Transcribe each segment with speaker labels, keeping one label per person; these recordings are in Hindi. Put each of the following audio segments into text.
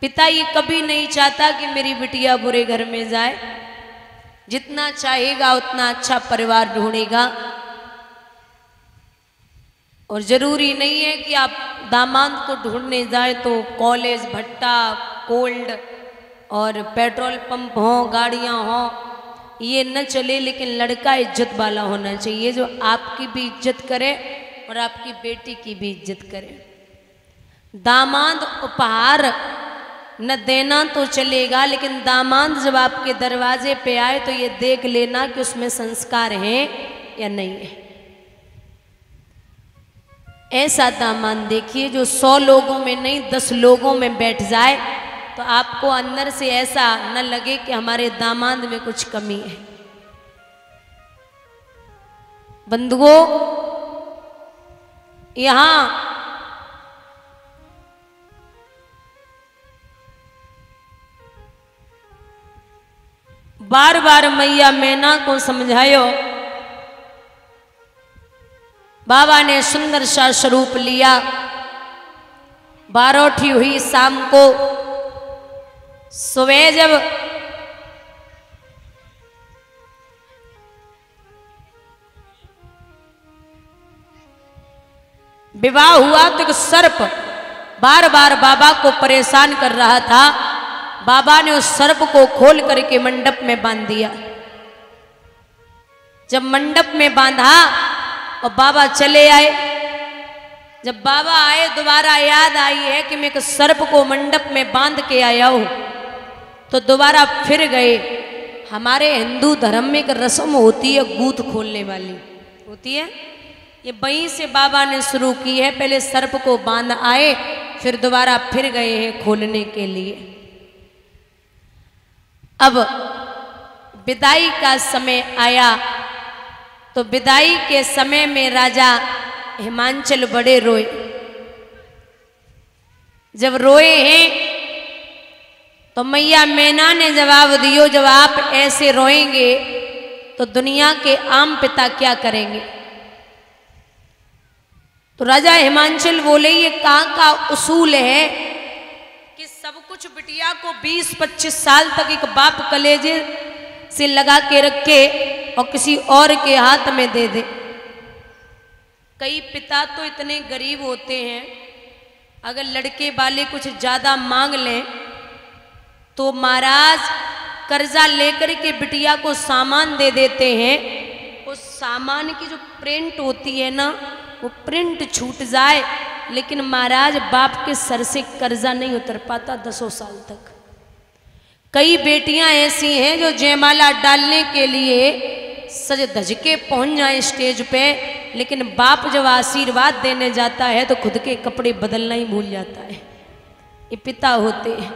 Speaker 1: पिता ये कभी नहीं चाहता कि मेरी बिटिया बुरे घर में जाए, जितना चाहेगा उतना अच्छा परिवार ढूंढेगा। और जरूरी नहीं है कि आप दामाद को ढूंढने जाए तो कॉलेज, भट्टा, कोल्ड और पेट्रोल पंप हो, गाड़ियां हो, ये न चले, लेकिन लड़का इज्जत वाला होना चाहिए जो आपकी भी इज्जत करे और आपकी बेटी की भी इज्जत करे। दामाद उपहार न देना तो चलेगा, लेकिन दामाद जब आपके दरवाजे पे आए तो ये देख लेना कि उसमें संस्कार हैं या नहीं है। ऐसा दामाद देखिए जो 100 लोगों में नहीं 10 लोगों में बैठ जाए तो आपको अंदर से ऐसा न लगे कि हमारे दामाद में कुछ कमी है। बंधुओं, यहां बार बार मैया मैना को समझायो, बाबा ने सुंदर सा स्वरूप लिया। बारोठी हुई शाम को, सुबह जब विवाह हुआ तो एक सर्प बार बार बाबा को परेशान कर रहा था। बाबा ने उस सर्प को खोल करके मंडप में बांध दिया। जब मंडप में बांधा और बाबा चले आए, जब बाबा आए दोबारा याद आई है कि मैं एक सर्प को मंडप में बांध के आया हूं, तो दोबारा फिर गए। हमारे हिंदू धर्म में एक रस्म होती है गूंथ खोलने वाली होती है, ये वहीं से बाबा ने शुरू की है। पहले सर्प को बांध आए, फिर दोबारा फिर गए हैं खोलने के लिए। अब विदाई का समय आया तो विदाई के समय में राजा हिमांचल बड़े रोए। जब रोए हैं तो मैया मैना ने जवाब दियो, जब आप ऐसे रोएंगे तो दुनिया के आम पिता क्या करेंगे। तो राजा हिमांचल बोले, ये कहाँ का उसूल है कि सब कुछ बिटिया को 20-25 साल तक एक बाप कलेजे से लगा के रखे और किसी और के हाथ में दे दे। कई पिता तो इतने गरीब होते हैं, अगर लड़के वाले कुछ ज्यादा मांग लें तो महाराज कर्जा लेकर के बिटिया को सामान दे देते हैं। उस सामान की जो प्रिंट होती है ना, वो प्रिंट छूट जाए, लेकिन महाराज बाप के सर से कर्जा नहीं उतर पाता 10 साल तक। कई बेटियां ऐसी हैं जो जयमाला डालने के लिए सज धज के पहुंच जाए स्टेज पे, लेकिन बाप जब आशीर्वाद देने जाता है तो खुद के कपड़े बदलना ही भूल जाता है। ये पिता होते हैं।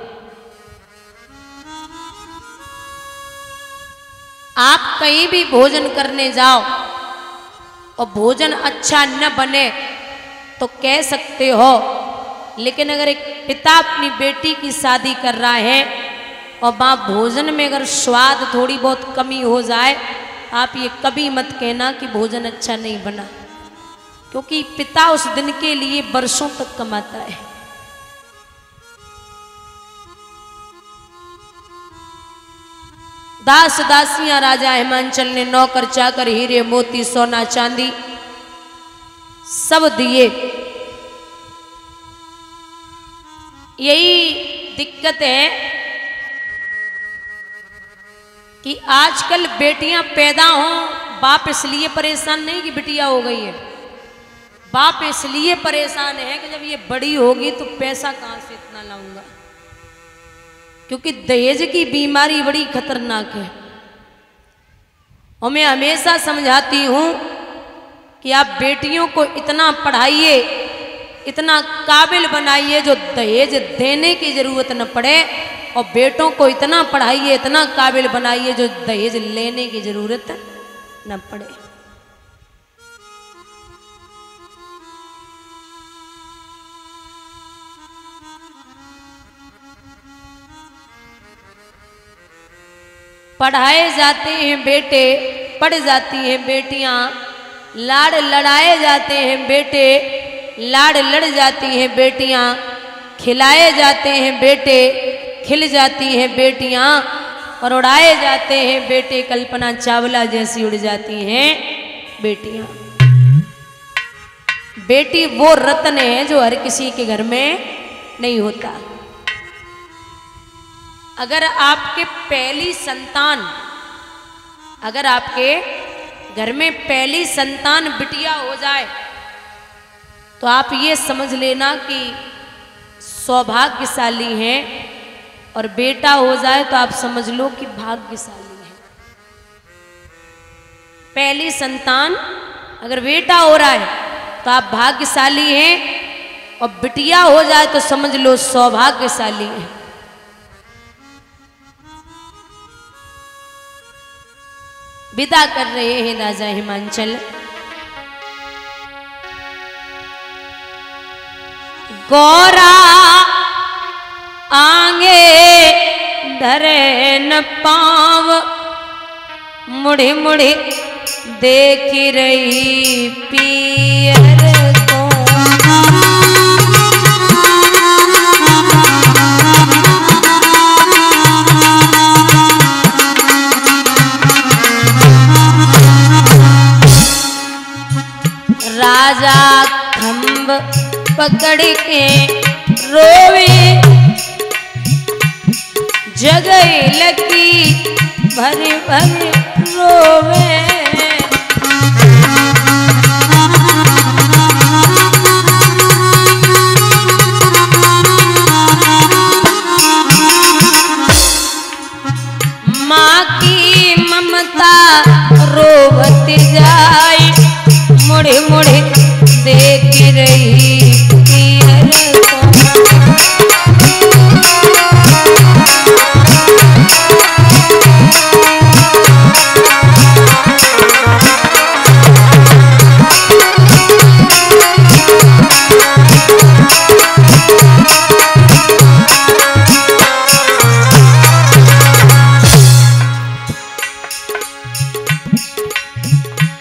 Speaker 1: आप कहीं भी भोजन करने जाओ और भोजन अच्छा न बने तो कह सकते हो, लेकिन अगर एक पिता अपनी बेटी की शादी कर रहा है और वहाँ भोजन में अगर स्वाद थोड़ी बहुत कमी हो जाए, आप ये कभी मत कहना कि भोजन अच्छा नहीं बना, क्योंकि पिता उस दिन के लिए वर्षों तक कमाता है। दास दासियां राजा हिमांचल ने नौकर चाकर हीरे मोती सोना चांदी सब दिए। यही दिक्कत है कि आजकल बेटियां पैदा हों, बाप इसलिए परेशान नहीं कि बिटिया हो गई है, बाप इसलिए परेशान है कि जब ये बड़ी होगी तो पैसा कहां से इतना लाऊंगा। क्योंकि दहेज की बीमारी बड़ी खतरनाक है। और मैं हमेशा समझाती हूं कि आप बेटियों को इतना पढ़ाइए, इतना काबिल बनाइए जो दहेज देने की जरूरत न पड़े, और बेटों को इतना पढ़ाइए, इतना काबिल बनाइए जो दहेज लेने की जरूरत न पड़े। पढ़ाए जाते हैं बेटे, पढ़ जाती हैं बेटियां, लाड़ लड़ाए जाते हैं बेटे, लाड़ लड़ जाती हैं बेटियां, खिलाए जाते हैं बेटे, खिल जाती हैं बेटियां, और उड़ाए जाते हैं बेटे, कल्पना चावला जैसी उड़ जाती हैं बेटियां। बेटी वो रत्न है जो हर किसी के घर में नहीं होता। अगर आपके पहली संतान, अगर आपके घर में पहली संतान बिटिया हो जाए तो आप ये समझ लेना कि सौभाग्यशाली हैं, और बेटा हो जाए तो आप समझ लो कि भाग्यशाली है। पहली संतान अगर बेटा हो रहा है तो आप भाग्यशाली हैं, और बिटिया हो जाए तो समझ लो सौभाग्यशाली है। विदा कर रहे हैं राजा हिमांचल। गौरा आंगे धरे न पाव, मुड़े मुड़े देख रही पियर को। राजा खंभ पकड़ के रोवे, जगह लगी भरे भरे रोवे। माँ की ममता रोवत जाए, मुड़े मुड़े देख रही पियर को।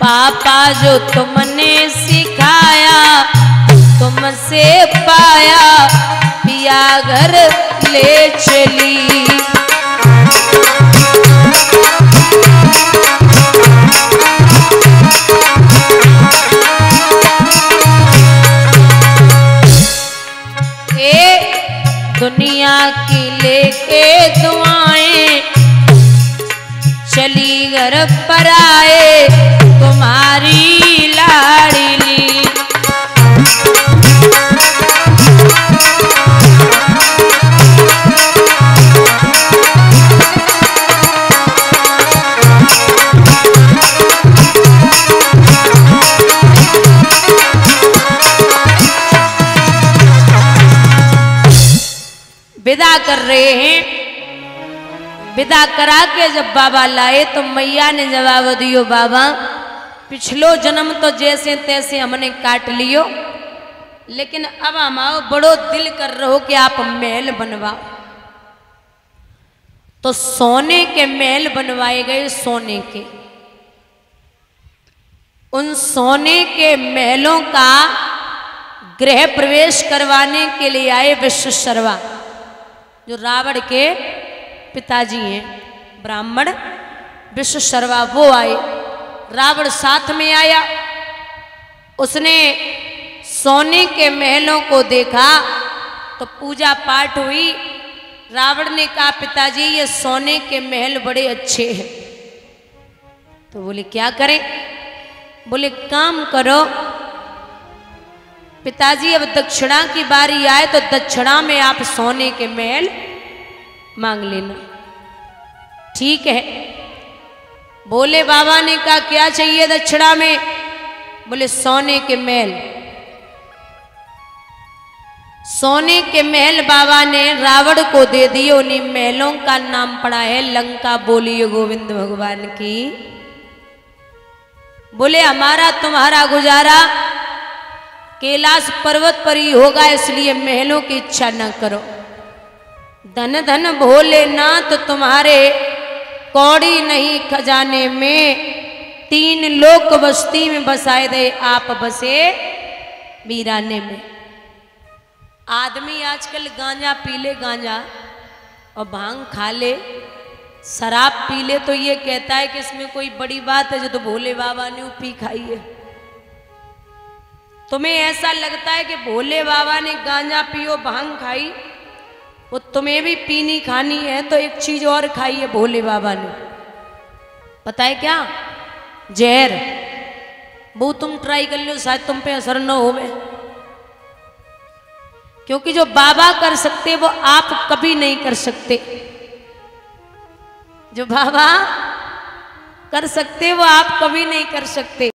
Speaker 1: पापा जो तुमने सिखाया तुमसे पाया, पिया घर ले चली। दुनिया की लेके दुआएं, चली घर पर आए तुम्हारी लाडली। विदा कर रहे हैं। विदा करा के जब बाबा लाए तो मैया ने जवाब दियो, बाबा पिछलो जन्म तो जैसे तैसे हमने काट लियो, लेकिन अब हम आओ बड़ो दिल कर रहो कि आप महल बनवाओ। तो सोने के महल बनवाए गए, सोने के। उन सोने के महलों का गृह प्रवेश करवाने के लिए आए विश्वशर्मा, जो रावण के पिताजी हैं, ब्राह्मण विश्वशर्मा, वो आए। रावण साथ में आया। उसने सोने के महलों को देखा तो पूजा पाठ हुई। रावण ने कहा, पिताजी ये सोने के महल बड़े अच्छे हैं। तो बोले क्या करें? बोले काम करो पिताजी, अब दक्षिणा की बारी आए तो दक्षिणा में आप सोने के महल मांग लेना। ठीक है। बोले बाबा ने कहा क्या चाहिए दक्षिणा में? बोले सोने के महल। सोने के महल बाबा ने रावण को दे दिए। उन्हीं महलों का नाम पड़ा है लंका। बोलिए गोविंद भगवान की। बोले हमारा तुम्हारा गुजारा कैलाश पर्वत पर ही होगा, इसलिए महलों की इच्छा न करो। धन धन भोलेनाथ तो तुम्हारे कौड़ी नहीं खजाने में, 3 लोक बस्ती में बसाए दे, आप बसे वीराने में। आदमी आजकल गांजा पी ले, गांजा और भांग खा ले, शराब पी ले, तो ये कहता है कि इसमें कोई बड़ी बात है, जो तो भोले बाबा ने पी खाई है। तुम्हें ऐसा लगता है कि भोले बाबा ने गांजा पियो भांग खाई, वो तुम्हें भी पीनी खानी है तो एक चीज और खाई है भोले बाबा ने, पता है क्या? जहर। वो तुम ट्राई कर लो, शायद तुम पे असर न होवे, क्योंकि जो बाबा कर सकते वो आप कभी नहीं कर सकते। जो बाबा कर सकते वो आप कभी नहीं कर सकते।